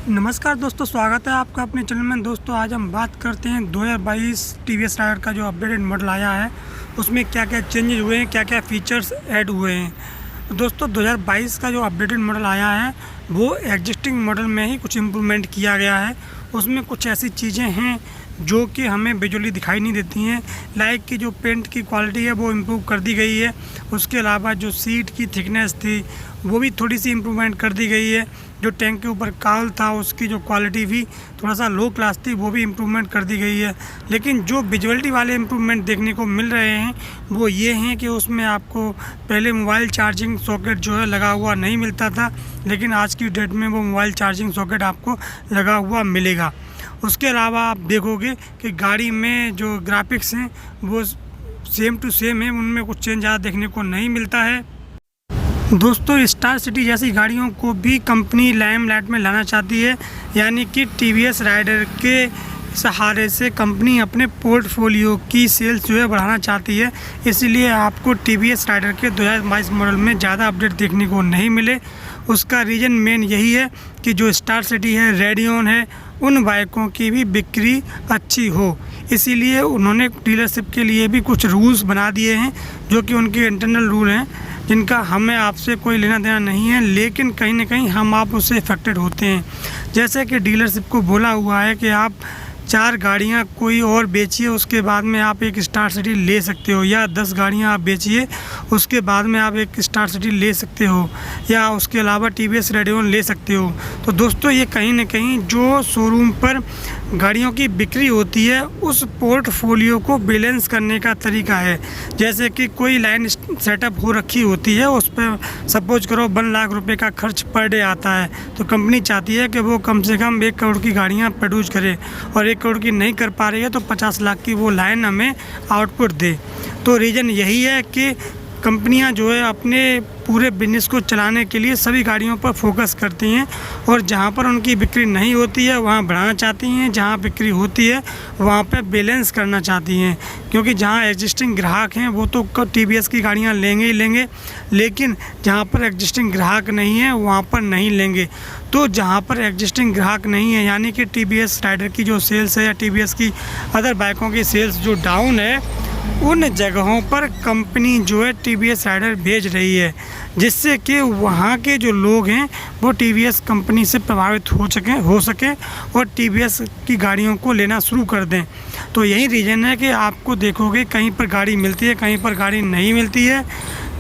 नमस्कार दोस्तों, स्वागत है आपका अपने चैनल में। दोस्तों आज हम बात करते हैं 2022 टीवीएस राइडर का जो अपडेटेड मॉडल आया है उसमें क्या क्या चेंजेस हुए हैं, क्या क्या फीचर्स ऐड हुए हैं। तो दोस्तों 2022 का जो अपडेटेड मॉडल आया है वो एग्जिस्टिंग मॉडल में ही कुछ इम्प्रूवमेंट किया गया है। उसमें कुछ ऐसी चीज़ें हैं जो कि हमें विजुअली दिखाई नहीं देती हैं, लाइक कि जो पेंट की क्वालिटी है वो इम्प्रूव कर दी गई है। उसके अलावा जो सीट की थिकनेस थी वो भी थोड़ी सी इम्प्रूवमेंट कर दी गई है। जो टैंक के ऊपर काल था उसकी जो क्वालिटी भी थोड़ा सा लो क्लास थी वो भी इम्प्रूवमेंट कर दी गई है। लेकिन जो विजुअलिटी वाले इम्प्रूवमेंट देखने को मिल रहे हैं वो ये हैं कि उसमें आपको पहले मोबाइल चार्जिंग सॉकेट जो है लगा हुआ नहीं मिलता था, लेकिन आज की डेट में वो मोबाइल चार्जिंग सॉकेट आपको लगा हुआ मिलेगा। उसके अलावा आप देखोगे कि गाड़ी में जो ग्राफिक्स हैं वो सेम टू सेम है, उनमें कुछ चेंज ज़्यादा देखने को नहीं मिलता है। दोस्तों स्टार सिटी जैसी गाड़ियों को भी कंपनी लाइमलाइट में लाना चाहती है, यानी कि टीवीएस राइडर के सहारे से कंपनी अपने पोर्टफोलियो की सेल्स जो है बढ़ाना चाहती है। इसलिए आपको टीवीएस राइडर के 2022 मॉडल में ज़्यादा अपडेट देखने को नहीं मिले। उसका रीज़न मेन यही है कि जो स्टार सिटी है, रेडियन है, उन बाइकों की भी बिक्री अच्छी हो। इसीलिए उन्होंने डीलरशिप के लिए भी कुछ रूल्स बना दिए हैं जो कि उनके इंटरनल रूल हैं, जिनका हमें आपसे कोई लेना देना नहीं है, लेकिन कहीं ना कहीं हम आप उससे इफेक्टेड होते हैं। जैसे कि डीलरशिप को बोला हुआ है कि आप 4 गाड़ियां कोई और बेचिए, उसके बाद में आप एक स्टार सिटी ले सकते हो, या 10 गाड़ियां आप बेचिए उसके बाद में आप एक स्टार सिटी ले सकते हो, या उसके अलावा टीवीएस रेडियन ले सकते हो। तो दोस्तों ये कहीं ना कहीं जो शोरूम पर गाड़ियों की बिक्री होती है उस पोर्टफोलियो को बैलेंस करने का तरीका है। जैसे कि कोई लाइन सेटअप हो रखी होती है, उस पर सपोज करो 1 लाख रुपए का खर्च पर डे आता है, तो कंपनी चाहती है कि वो कम से कम 1 करोड़ की गाड़ियां प्रोड्यूस करे, और 1 करोड़ की नहीं कर पा रही है तो 50 लाख की वो लाइन हमें आउटपुट दे। तो रीज़न यही है कि कंपनियां जो है अपने पूरे बिजनेस को चलाने के लिए सभी गाड़ियों पर फोकस करती हैं, और जहां पर उनकी बिक्री नहीं होती है वहां बढ़ाना चाहती हैं, जहां बिक्री होती है वहां पर बैलेंस करना चाहती हैं। क्योंकि जहां एग्जिस्टिंग ग्राहक हैं वो तो टीवीएस की गाड़ियां लेंगे ही लेंगे, लेकिन जहां पर एग्जिस्टिंग ग्राहक नहीं है वहां पर नहीं लेंगे। तो जहां पर एग्जिस्टिंग ग्राहक नहीं है, यानी कि टीवीएस राइडर की जो सेल्स है या टीवीएस की अदर बाइकों की सेल्स जो डाउन है, उन जगहों पर कंपनी जो है टीवीएस राइडर भेज रही है, जिससे कि वहाँ के जो लोग हैं वो टीवीएस कंपनी से प्रभावित हो सके और टीवीएस की गाड़ियों को लेना शुरू कर दें। तो यही रीज़न है कि आपको देखोगे कहीं पर गाड़ी मिलती है, कहीं पर गाड़ी नहीं मिलती है।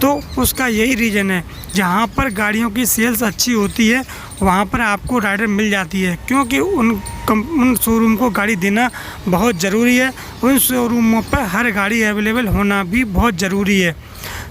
तो उसका यही रीज़न है, जहाँ पर गाड़ियों की सेल्स अच्छी होती है वहाँ पर आपको राइडर मिल जाती है, क्योंकि उन शोरूम को गाड़ी देना बहुत ज़रूरी है। उन शोरूमों पर हर गाड़ी अवेलेबल होना भी बहुत ज़रूरी है।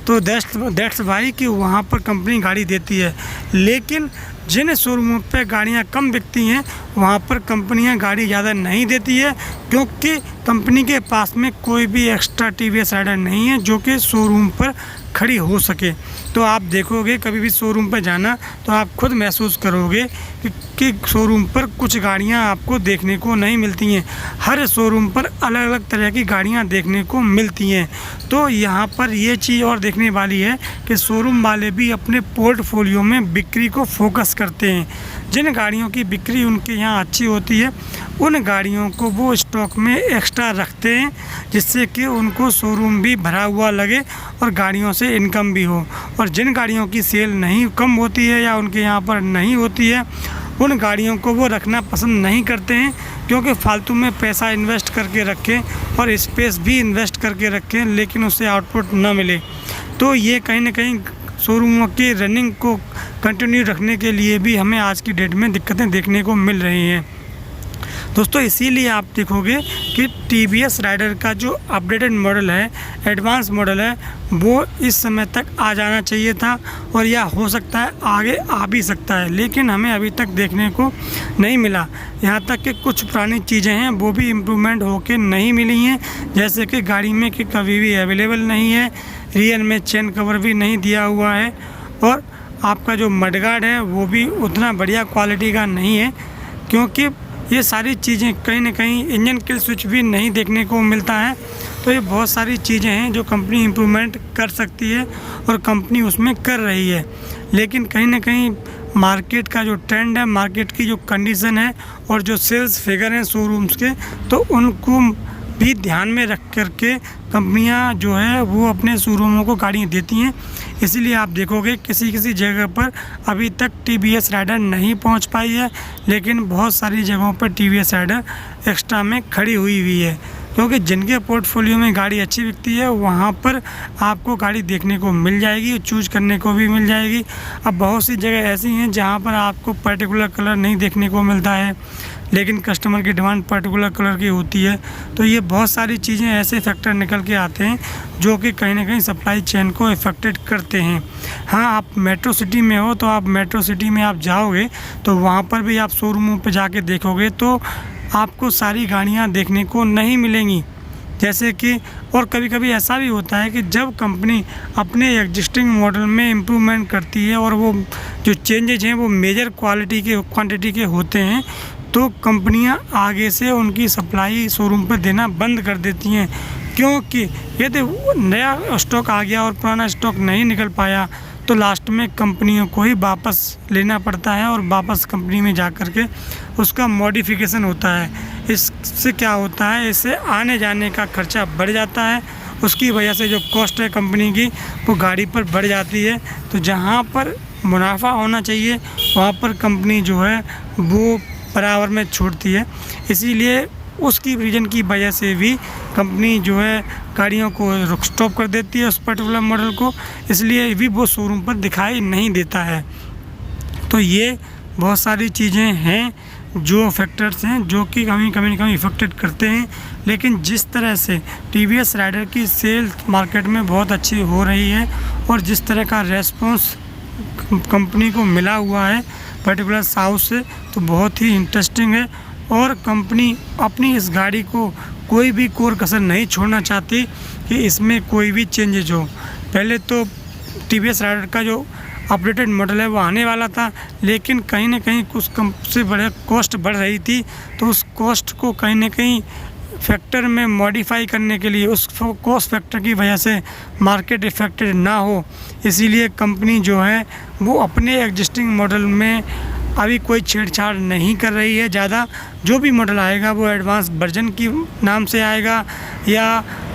तो दैट्स वाई कि वहाँ पर कंपनी गाड़ी देती है। लेकिन जिन शोरूमों पर गाड़ियाँ कम बिकती हैं वहाँ पर कंपनियाँ गाड़ी ज़्यादा नहीं देती है, क्योंकि कंपनी के पास में कोई भी एक्स्ट्रा टीवीएस राइडर नहीं है जो कि शोरूम पर खड़ी हो सके। तो आप देखोगे कभी भी शोरूम पर जाना तो आप खुद महसूस करोगे कि शोरूम पर कुछ गाड़ियां आपको देखने को नहीं मिलती हैं। हर शोरूम पर अलग अलग तरह की गाड़ियां देखने को मिलती हैं। तो यहाँ पर ये चीज़ और देखने वाली है कि शोरूम वाले भी अपने पोर्टफोलियो में बिक्री को फोकस करते हैं। जिन गाड़ियों की बिक्री उनके यहाँ अच्छी होती है उन गाड़ियों को वो स्टॉक में एक्स्ट्रा रखते हैं, जिससे कि उनको शोरूम भी भरा हुआ लगे और गाड़ियों से इनकम भी हो। और जिन गाड़ियों की सेल नहीं कम होती है या उनके यहाँ पर नहीं होती है, उन गाड़ियों को वो रखना पसंद नहीं करते हैं, क्योंकि फालतू में पैसा इन्वेस्ट करके रखें और स्पेस भी इन्वेस्ट करके रखें लेकिन उससे आउटपुट ना मिले। तो ये कहीं ना कहीं शोरूमों की रनिंग को कंटिन्यू रखने के लिए भी हमें आज की डेट में दिक्कतें देखने को मिल रही हैं। दोस्तों इसीलिए आप देखोगे कि टीवीएस राइडर का जो अपडेटेड मॉडल है, एडवांस मॉडल है, वो इस समय तक आ जाना चाहिए था, और या हो सकता है आगे आ भी सकता है, लेकिन हमें अभी तक देखने को नहीं मिला। यहाँ तक कि कुछ पुरानी चीज़ें हैं वो भी इम्प्रूवमेंट होके नहीं मिली हैं, जैसे कि गाड़ी में कि कभी भी अवेलेबल नहीं है, रियर में चेन कवर भी नहीं दिया हुआ है, और आपका जो मडगार्ड है वो भी उतना बढ़िया क्वालिटी का नहीं है। क्योंकि ये सारी चीज़ें कहीं ना कहीं इंजन किल स्विच भी नहीं देखने को मिलता है। तो ये बहुत सारी चीज़ें हैं जो कंपनी इम्प्रूवमेंट कर सकती है और कंपनी उसमें कर रही है। लेकिन कहीं ना कहीं मार्केट का जो ट्रेंड है, मार्केट की जो कंडीशन है और जो सेल्स फिगर हैं शोरूम्स के, तो उनको भी ध्यान में रख करके कंपनियां जो है वो अपने शोरूमों को गाड़ियाँ देती हैं। इसीलिए आप देखोगे किसी किसी जगह पर अभी तक TVS राइडर नहीं पहुंच पाई है, लेकिन बहुत सारी जगहों पर TVS राइडर एक्स्ट्रा में खड़ी हुई है, क्योंकि जिनके पोर्टफोलियो में गाड़ी अच्छी बिकती है वहाँ पर आपको गाड़ी देखने को मिल जाएगी, चूज करने को भी मिल जाएगी। अब बहुत सी जगह ऐसी हैं जहाँ पर आपको पर्टिकुलर कलर नहीं देखने को मिलता है, लेकिन कस्टमर की डिमांड पर्टिकुलर कलर की होती है। तो ये बहुत सारी चीज़ें ऐसे फैक्टर निकल के आते हैं जो कि कहीं ना कहीं सप्लाई चेन को इफ़ेक्टेड करते हैं। हाँ, आप मेट्रो सिटी में हो तो आप मेट्रो सिटी में आप जाओगे तो वहाँ पर भी आप शोरूमों पर जाके देखोगे तो आपको सारी गाड़ियाँ देखने को नहीं मिलेंगी। जैसे कि और कभी कभी ऐसा भी होता है कि जब कंपनी अपने एग्जिस्टिंग मॉडल में इम्प्रूवमेंट करती है और वो जो चेंजेज हैं वो मेजर क्वांटिटी के होते हैं, तो कंपनियां आगे से उनकी सप्लाई शोरूम पर देना बंद कर देती हैं, क्योंकि यदि नया स्टॉक आ गया और पुराना स्टॉक नहीं निकल पाया तो लास्ट में कंपनियों को ही वापस लेना पड़ता है और वापस कंपनी में जा कर के उसका मॉडिफिकेशन होता है। इससे क्या होता है, इससे आने जाने का खर्चा बढ़ जाता है, उसकी वजह से जो कॉस्ट है कंपनी की वो गाड़ी पर बढ़ जाती है। तो जहाँ पर मुनाफा होना चाहिए वहाँ पर कंपनी जो है वो बराबर में छोड़ती है। इसीलिए उसकी रीजन की वजह से भी कंपनी जो है गाड़ियों को स्टॉप कर देती है उस पर्टिकुलर मॉडल को, इसलिए भी वो शोरूम पर दिखाई नहीं देता है। तो ये बहुत सारी चीज़ें हैं जो फैक्टर्स हैं जो कि कभी इफेक्टेड करते हैं। लेकिन जिस तरह से TVS राइडर की सेल मार्केट में बहुत अच्छी हो रही है और जिस तरह का रेस्पॉन्स कंपनी को मिला हुआ है पर्टिकुलर साउथ से, तो बहुत ही इंटरेस्टिंग है। और कंपनी अपनी इस गाड़ी को कोई भी कोर कसर नहीं छोड़ना चाहती कि इसमें कोई भी चेंजेज हो। पहले तो TVS राइडर का जो अपडेटेड मॉडल है वो आने वाला था, लेकिन कहीं ना कहीं कुछ कम से बड़े कॉस्ट बढ़ रही थी, तो उस कॉस्ट को कहीं ना कहीं फैक्टर में मॉडिफाई करने के लिए उस कॉस्ट फैक्टर की वजह से मार्केट इफेक्टेड ना हो, इसीलिए कंपनी जो है वो अपने एग्जिस्टिंग मॉडल में अभी कोई छेड़छाड़ नहीं कर रही है ज़्यादा। जो भी मॉडल आएगा वो एडवांस वर्जन की नाम से आएगा, या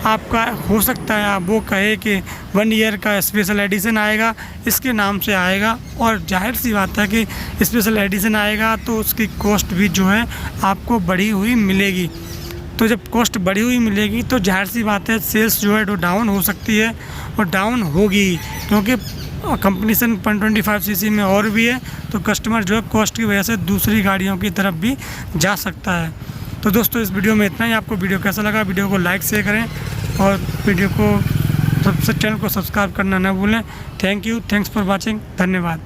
आपका हो सकता है आप वो कहे कि 1 ईयर का स्पेशल एडिशन आएगा, इसके नाम से आएगा। और जाहिर सी बात है कि स्पेशल एडिशन आएगा तो उसकी कॉस्ट भी जो है आपको बढ़ी हुई मिलेगी। तो जब कॉस्ट बढ़ी हुई मिलेगी तो जाहिर सी बात है सेल्स जो है वो डाउन हो सकती है और डाउन होगी, क्योंकि कंपटीशन 125cc में और भी है, तो कस्टमर जो है कॉस्ट की वजह से दूसरी गाड़ियों की तरफ भी जा सकता है। तो दोस्तों इस वीडियो में इतना ही। आपको वीडियो कैसा लगा, वीडियो को लाइक शेयर करें और वीडियो को चैनल को सब्सक्राइब करना ना भूलें। Thank you, thanks for watching, धन्यवाद।